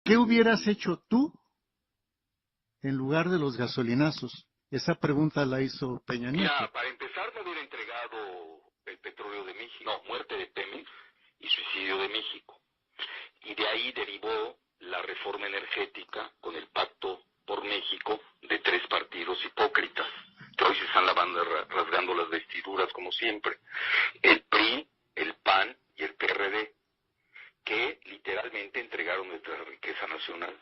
¿Qué hubieras hecho tú en lugar de los gasolinazos? Esa pregunta la hizo Peña Nieto. Ya, para empezar, no hubiera entregado el petróleo de México, no, muerte de Pemex y suicidio de México. Y de ahí derivó la reforma energética con el Pacto por México de tres partidos hipócritas, que hoy se están rasgando las vestiduras como siempre. El PRI, el PAN y el PRD, que literalmente entregaron nuestra riqueza nacional.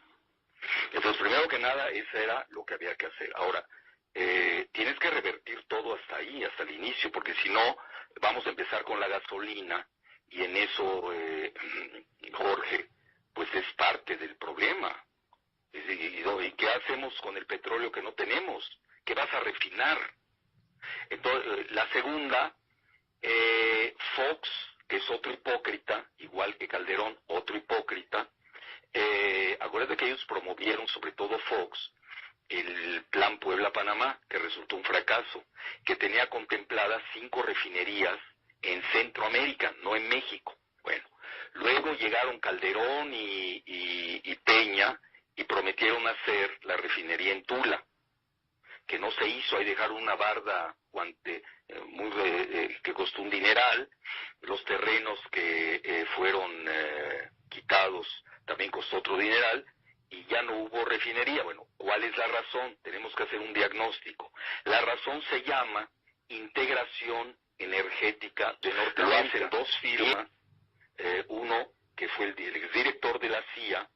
Entonces, primero que nada, eso era lo que había que hacer. Ahora, tienes que revertir todo hasta ahí, hasta el inicio, porque si no, vamos a empezar con la gasolina, y en eso, Jorge, pues es parte del problema. ¿Y qué hacemos con el petróleo que no tenemos? ¿Qué vas a refinar? Entonces, la segunda, Fox, que es otro hipócrita, igual que Calderón, otro hipócrita. Acuérdate que ellos promovieron, sobre todo Fox, el plan Puebla-Panamá, que resultó un fracaso, que tenía contempladas 5 refinerías en Centroamérica, no en México. Bueno, luego llegaron Calderón y Peña y prometieron hacer la refinería en Tula, que no se hizo. Ahí dejaron una barda que costó un dineral. Los terrenos que fueron quitados también costó otro dineral, y ya no hubo refinería. Bueno, ¿cuál es la razón? Tenemos que hacer un diagnóstico. La razón se llama integración energética de Norteamérica. Lo hacen dos firmas, uno que fue el exdirector de la CIA,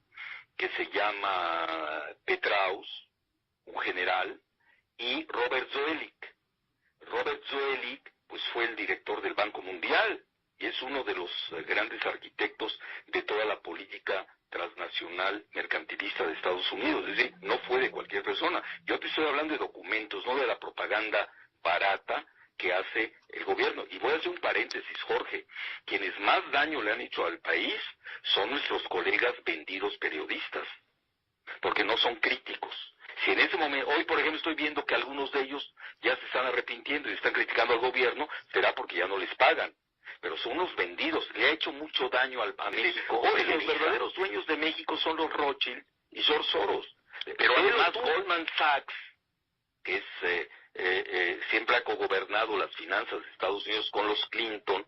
que se llama Petraeus, un general, y Robert Zoellick. Robert Zoellick, pues fue el director del Banco Mundial, y es uno de los grandes arquitectos de toda la política transnacional mercantilista de Estados Unidos. Es decir, no fue de cualquier persona. Yo te estoy hablando de documentos, no de la propaganda barata que hace el gobierno. Y voy a hacer un paréntesis, Jorge. Quienes más daño le han hecho al país son nuestros colegas vendidos periodistas, porque no son críticos. Si en ese momento, hoy por ejemplo estoy viendo que algunos de ellos ya se están arrepintiendo y están criticando al gobierno, será porque ya no les pagan. Pero son unos vendidos, le ha hecho mucho daño a México. Hoy los verdaderos dueños de México son los Rothschild y George Soros. Pero además Goldman Sachs, que siempre ha cogobernado las finanzas de Estados Unidos con los Clinton,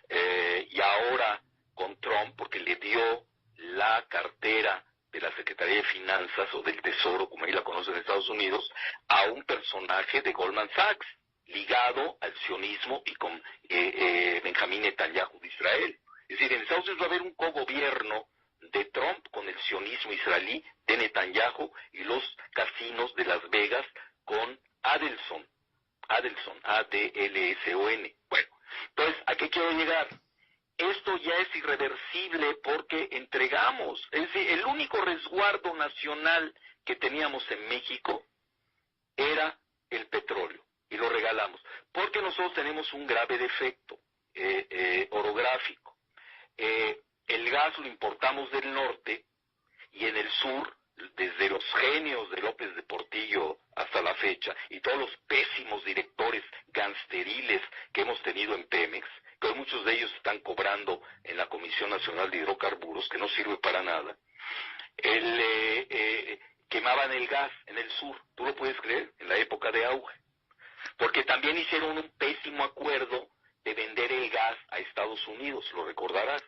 y ahora con Trump, porque le dio la cartera de la Secretaría de Finanzas o del Tesoro, como ahí la conocen en Estados Unidos, a un personaje de Goldman Sachs, ligado al sionismo y con Benjamín Netanyahu de Israel. Es decir, en Estados Unidos va a haber un cogobierno de Trump con el sionismo israelí de Netanyahu y los casinos de Las Vegas con Adelson, A-D-L-S-O-N. Bueno, entonces, ¿a qué quiero llegar? Esto ya es irreversible porque entregamos, es decir, el único resguardo nacional que teníamos en México era el petróleo, y lo regalamos, porque nosotros tenemos un grave defecto orográfico. El gas lo importamos del norte, y en el sur, desde los genios de López de Portillo hasta la fecha, y todos los pésimos directores gangsteriles que hemos tenido en Pemex, que muchos de ellos están cobrando en la Comisión Nacional de Hidrocarburos, que no sirve para nada, quemaban el gas en el sur, ¿tú lo puedes creer? En la época de auge. Porque también hicieron un pésimo acuerdo de vender el gas a Estados Unidos, ¿lo recordarás?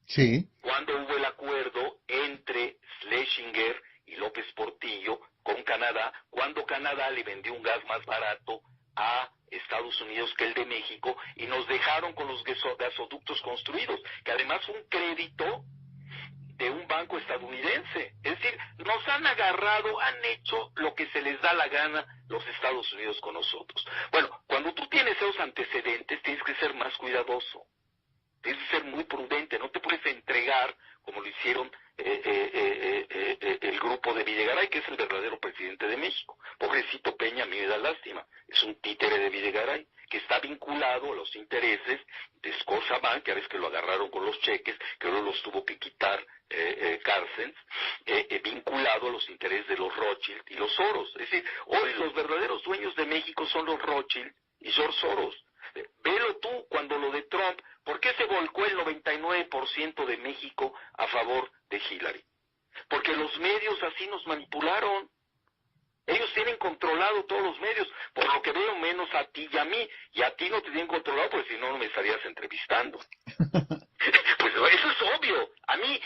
Sí. Cuando hubo el acuerdo entre Schlesinger y López Portillo con Canadá, cuando Canadá le vendió un gas más barato a Estados Unidos que el de México, y nos dejaron con los gasoductos construidos, que además fue un crédito de un banco estadounidense. Es decir, nos han agarrado, han hecho lo que se les da la gana los Estados Unidos con nosotros. Bueno, cuando tú tienes esos antecedentes, tienes que ser más cuidadoso. Tienes que ser muy prudente, no te puedes entregar como lo hicieron el grupo de Videgaray, que es el verdadero presidente de México. Pobrecito Peña, a mí me da lástima, es un títere de Videgaray, que está vinculado a los intereses de Scotiabank, que a veces que lo agarraron con los cheques, que luego los tuvo que quitar Carstens, vinculado a los intereses de los Rothschild y los Soros. Es decir, hoy los verdaderos dueños de México son los Rothschild y George Soros. Velo tú cuando lo de Trump, ¿por qué se volcó el 99% de México a favor de Hillary? Porque Porque los medios así nos manipularon. Ellos tienen controlado todos los medios, por lo que veo menos a ti y a mí. Y a ti no te tienen controlado, pues si no, no me estarías entrevistando. Pues eso es obvio. A mí